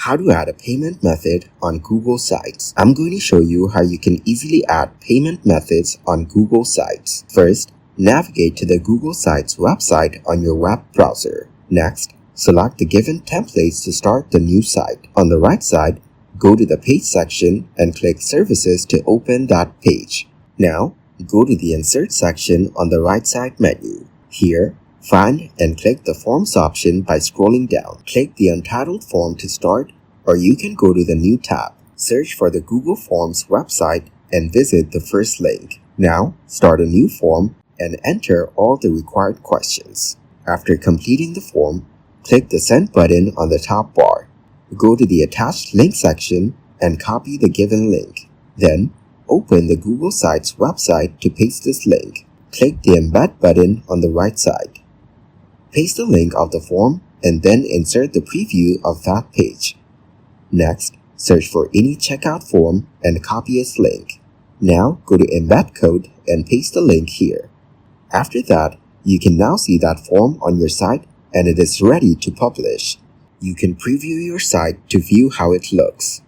How to add a payment method on Google Sites. I'm going to show you how you can easily add payment methods on Google Sites. First, navigate to the Google Sites website on your web browser. Next, select the given templates to start the new site. On the right side, go to the Page section and click Services to open that page. Now, go to the Insert section on the right side menu. Here, find and click the Forms option by scrolling down. Click the Untitled form to start, or you can go to the New tab. Search for the Google Forms website and visit the first link. Now, start a new form and enter all the required questions. After completing the form, click the Send button on the top bar. Go to the Attached Link section and copy the given link. Then, open the Google Sites website to paste this link. Click the Embed button on the right side. Paste the link of the form and then insert the preview of that page. Next, search for any checkout form and copy its link. Now, go to Embed Code and paste the link here. After that, you can now see that form on your site and it is ready to publish. You can preview your site to view how it looks.